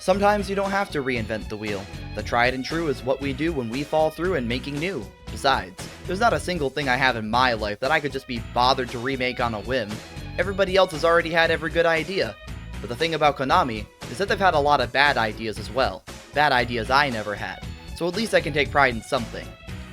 Sometimes you don't have to reinvent the wheel. The tried and true is what we do when we fall through and making new. Besides, there's not a single thing I have in my life that I could just be bothered to remake on a whim. Everybody else has already had every good idea. But the thing about Konami is that they've had a lot of bad ideas as well. Bad ideas I never had. So at least I can take pride in something.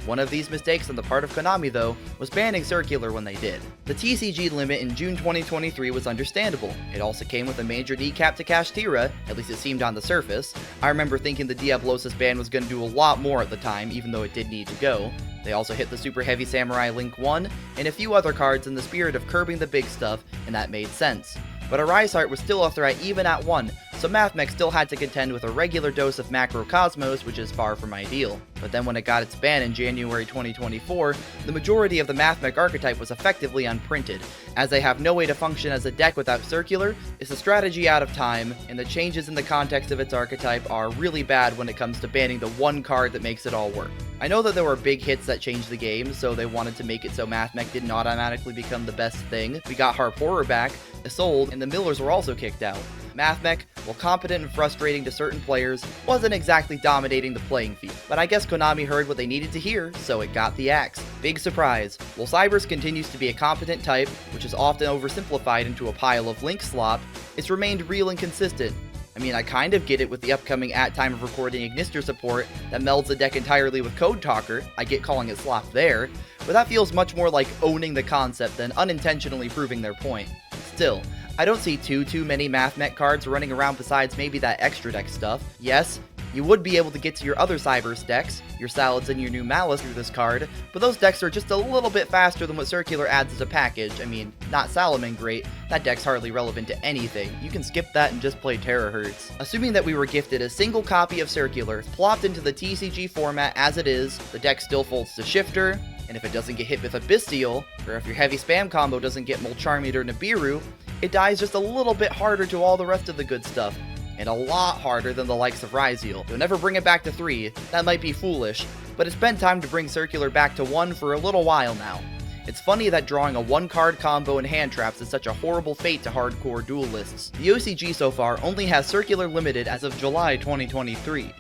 One of these mistakes on the part of Konami, though, was banning Circular when they did. The TCG limit in June 2023 was understandable. It also came with a major kneecap to Kashtira, at least it seemed on the surface. I remember thinking the Diablosis ban was going to do a lot more at the time, even though it did need to go. They also hit the Super Heavy Samurai Link 1, and a few other cards in the spirit of curbing the big stuff, and that made sense. But Arise Heart was still a threat even at 1, so Mathmech still had to contend with a regular dose of Macrocosmos, which is far from ideal. But then when it got its ban in January 2024, the majority of the Mathmech archetype was effectively unprinted. As they have no way to function as a deck without Circular, it's a strategy out of time, and the changes in the context of its archetype are really bad when it comes to banning the one card that makes it all work. I know that there were big hits that changed the game, so they wanted to make it so Mathmech didn't automatically become the best thing. We got Harp Horror back, Isolde, and the Millers were also kicked out. Mathmech, while competent and frustrating to certain players, wasn't exactly dominating the playing field. But I guess Konami heard what they needed to hear, so it got the axe. Big surprise. While Cybers continues to be a competent type, which is often oversimplified into a pile of link slop, it's remained real and consistent. I mean, I kind of get it with the upcoming at time of recording Ignister support that melds the deck entirely with Code Talker. I get calling it slop there, but that feels much more like owning the concept than unintentionally proving their point. Still, I don't see too many Mathmech cards running around besides maybe that extra deck stuff. Yes, you would be able to get to your other Cybers decks, your Salads and your new Malice through this card, but those decks are just a little bit faster than what Circular adds as a package. I mean, not Salaman great, that deck's hardly relevant to anything. You can skip that and just play Terahertz. Assuming that we were gifted a single copy of Circular, plopped into the TCG format as it is, the deck still folds to Shifter, and if it doesn't get hit with Abystial, or if your heavy spam combo doesn't get Molcharmute or Nibiru, it dies just a little bit harder to all the rest of the good stuff, and a lot harder than the likes of Ryzeal. You'll never bring it back to 3, that might be foolish, but it's been time to bring Circular back to 1 for a little while now. It's funny that drawing a 1-card combo in hand traps is such a horrible fate to hardcore duelists. The OCG so far only has Circular limited as of July 2023.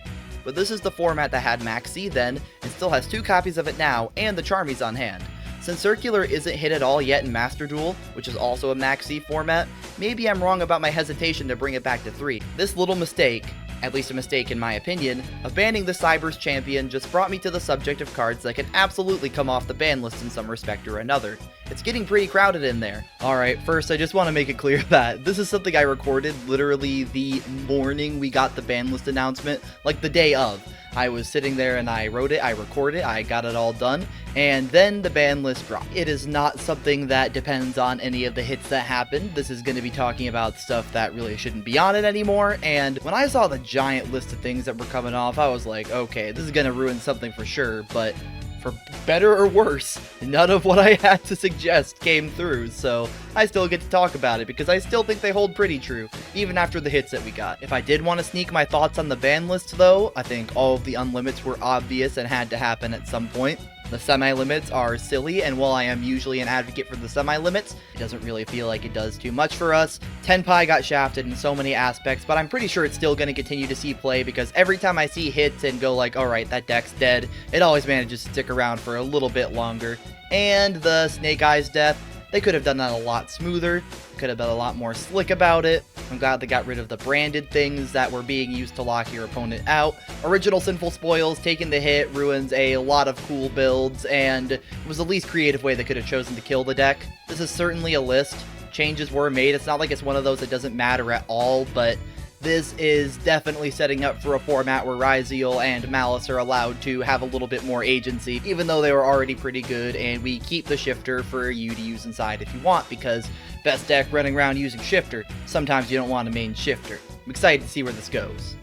But this is the format that had Max C then, and still has 2 copies of it now, and the Charmies on hand. Since Circular isn't hit at all yet in Master Duel, which is also a Max C format, maybe I'm wrong about my hesitation to bring it back to 3. This little mistake, at least a mistake in my opinion, of banning the Cybers champion just brought me to the subject of cards that can absolutely come off the ban list in some respect or another. It's getting pretty crowded in there. Alright, first I just want to make it clear that this is something I recorded literally the morning we got the ban list announcement, like the day of. I was sitting there and I wrote it, I recorded it, I got it all done, and then the ban list dropped. It is not something that depends on any of the hits that happened. This is going to be talking about stuff that really shouldn't be on it anymore, and when I saw the giant list of things that were coming off, I was like, okay, this is going to ruin something for sure, but for better or worse, none of what I had to suggest came through, so I still get to talk about it because I still think they hold pretty true, even after the hits that we got. If I did want to sneak my thoughts on the ban list though, I think all of the unlimits were obvious and had to happen at some point. The semi-limits are silly, and while I am usually an advocate for the semi-limits, it doesn't really feel like it does too much for us. Tenpai got shafted in so many aspects, but I'm pretty sure it's still going to continue to see play because every time I see hits and go like, alright, that deck's dead, it always manages to stick around for a little bit longer. And the Snake Eyes death, they could have done that a lot smoother, could have been a lot more slick about it. I'm glad they got rid of the branded things that were being used to lock your opponent out. Original Sinful Spoils, taking the hit, ruins a lot of cool builds, and it was the least creative way they could have chosen to kill the deck. This is certainly a list. Changes were made. It's not like it's one of those that doesn't matter at all, but this is definitely setting up for a format where Ryzeal and Malice are allowed to have a little bit more agency, even though they were already pretty good, and we keep the Shifter for you to use inside if you want, because best deck running around using Shifter, sometimes you don't want to main Shifter. I'm excited to see where this goes.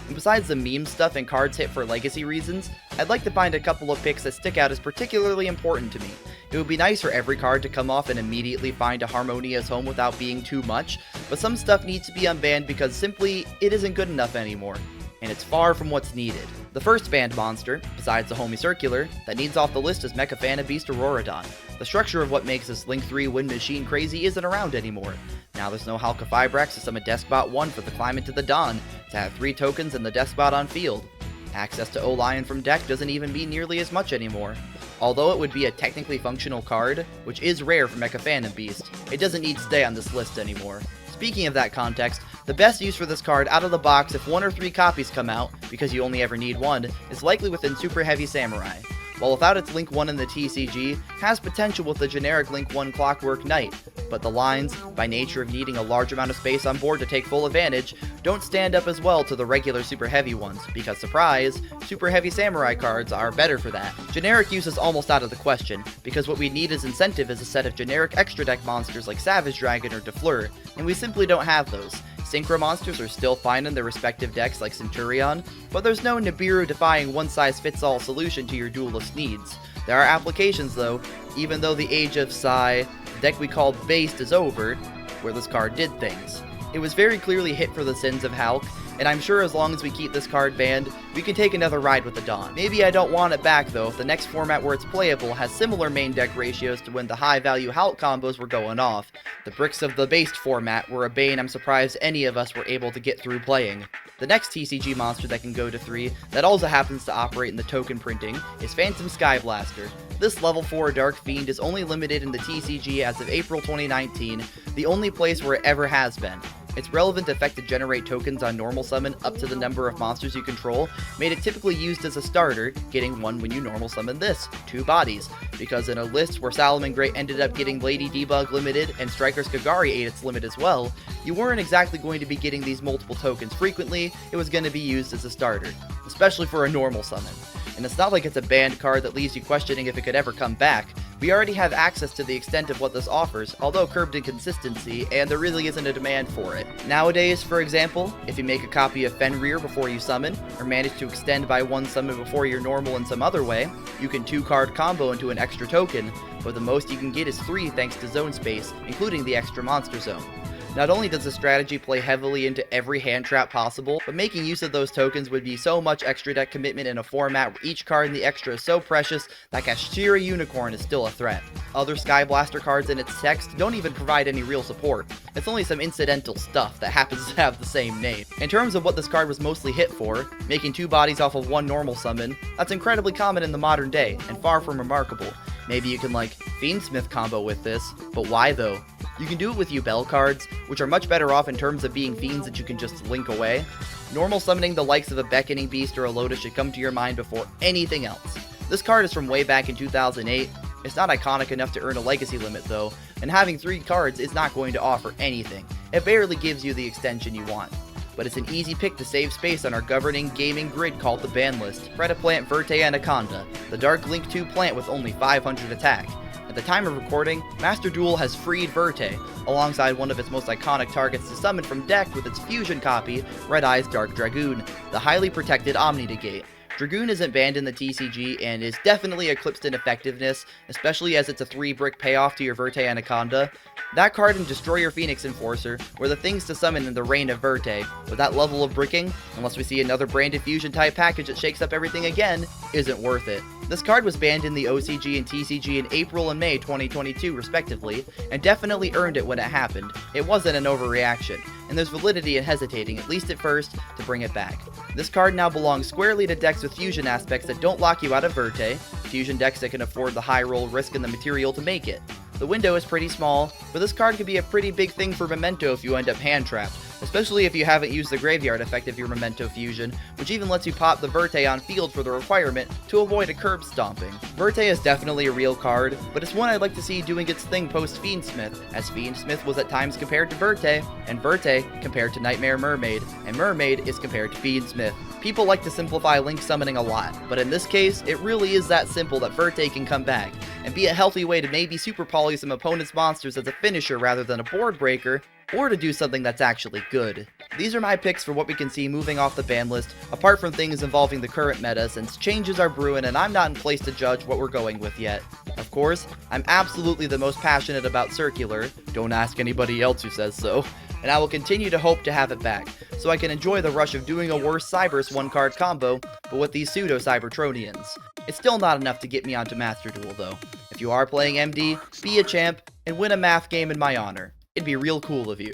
And besides the meme stuff and cards hit for legacy reasons, I'd like to find a couple of picks that stick out as particularly important to me. It would be nice for every card to come off and immediately find a harmonious home without being too much, but some stuff needs to be unbanned because simply it isn't good enough anymore, and it's far from what's needed. The first banned monster, besides the homie Circular, that needs off the list is Mecha Beast Auroradon. The structure of what makes this Link 3 Wind Machine crazy isn't around anymore. Now there's no Halka Fibrax to summon Deskbot 1 for the Climb into the Dawn, to have 3 tokens in the death spot on field. Access to O-Lion from deck doesn't even mean nearly as much anymore. Although it would be a technically functional card, which is rare for Mecha Phantom Beast, it doesn't need to stay on this list anymore. Speaking of that context, the best use for this card out of the box if 1 or 3 copies come out, because you only ever need 1, is likely within Super Heavy Samurai. While without its Link 1 in the TCG, has potential with the generic Link 1 Clockwork Knight, but the lines, by nature of needing a large amount of space on board to take full advantage, don't stand up as well to the regular Super Heavy ones, because surprise, Super Heavy Samurai cards are better for that. Generic use is almost out of the question, because what we need as incentive is a set of generic extra deck monsters like Savage Dragon or Defleur, and we simply don't have those. Synchro monsters are still fine in their respective decks like Centurion, but there's no Nibiru-defying one-size-fits-all solution to your duelist needs. There are applications though, even though the age of Sai, the deck we called Based, is over, where this card did things. It was very clearly hit for the sins of Hulk, and I'm sure as long as we keep this card banned, we can take another ride with the Dawn. Maybe I don't want it back though if the next format where it's playable has similar main deck ratios to when the high value Hulk combos were going off. The bricks of the Based format were a bane I'm surprised any of us were able to get through playing. The next TCG monster that can go to 3, that also happens to operate in the token printing, is Phantom Skyblaster. This level 4 Dark Fiend is only limited in the TCG as of April 2019, the only place where it ever has been. Its relevant effect to generate tokens on normal summon up to the number of monsters you control made it typically used as a starter, getting 1 when you normal summon this, 2 bodies, because in a list where Salamangreat ended up getting Lady Debug limited and Striker's Kagari ate its limit as well, you weren't exactly going to be getting these multiple tokens frequently, it was going to be used as a starter, especially for a normal summon. And it's not like it's a banned card that leaves you questioning if it could ever come back. We already have access to the extent of what this offers, although curbed in consistency, and there really isn't a demand for it. Nowadays, for example, if you make a copy of Fenrir before you summon, or manage to extend by 1 summon before your normal in some other way, you can 2-card combo into an extra token, but the most you can get is 3 thanks to zone space, including the extra monster zone. Not only does the strategy play heavily into every hand trap possible, but making use of those tokens would be so much extra deck commitment in a format where each card in the extra is so precious that Kashira Unicorn is still a threat. Other Skyblaster cards in its text don't even provide any real support. It's only some incidental stuff that happens to have the same name. In terms of what this card was mostly hit for, making 2 bodies off of 1 normal summon, that's incredibly common in the modern day, and far from remarkable. Maybe you can Fiendsmith combo with this, but why though? You can do it with Yubel cards, which are much better off in terms of being fiends that you can just link away. Normal summoning the likes of a Beckoning Beast or a Lotus should come to your mind before anything else. This card is from way back in 2008, it's not iconic enough to earn a legacy limit though, and having 3 cards is not going to offer anything. It barely gives you the extension you want. But it's an easy pick to save space on our governing gaming grid called the ban list, Predaplant Verte Anaconda, the Dark Link 2 plant with only 500 attack. At the time of recording, Master Duel has freed Verte, alongside one of its most iconic targets to summon from deck with its fusion copy, Red Eye's Dark Dragoon, the highly protected Omni-Negate. Dragoon isn't banned in the TCG and is definitely eclipsed in effectiveness, especially as it's a 3-brick payoff to your Verte Anaconda. That card and Destroyer Phoenix Enforcer were the things to summon in the reign of Verte. With that level of bricking, unless we see another branded fusion type package that shakes up everything again, isn't worth it. This card was banned in the OCG and TCG in April and May 2022 respectively, and definitely earned it when it happened. It wasn't an overreaction, and there's validity in hesitating, at least at first, to bring it back. This card now belongs squarely to decks with fusion aspects that don't lock you out of Verte, fusion decks that can afford the high roll risk and the material to make it. The window is pretty small, but this card could be a pretty big thing for Memento if you end up hand-trapped, especially if you haven't used the graveyard effect of your Memento fusion, which even lets you pop the Verte on field for the requirement to avoid a curb stomping. Verte is definitely a real card, but it's one I'd like to see doing its thing post-Fiendsmith, as Fiendsmith was at times compared to Verte, and Verte compared to Nightmare Mermaid, and Mermaid is compared to Fiendsmith. People like to simplify link summoning a lot, but in this case, it really is that simple that Verte can come back, and be a healthy way to maybe super poly some opponent's monsters as a finisher rather than a board breaker, or to do something that's actually good. These are my picks for what we can see moving off the ban list, apart from things involving the current meta, since changes are brewing and I'm not in place to judge what we're going with yet. Of course, I'm absolutely the most passionate about Circular, don't ask anybody else who says so, and I will continue to hope to have it back, so I can enjoy the rush of doing a worse Cybers 1-card combo, but with these pseudo-Cybertronians. It's still not enough to get me onto Master Duel though. If you are playing MD, be a champ, and win a math game in my honor. It'd be real cool of you.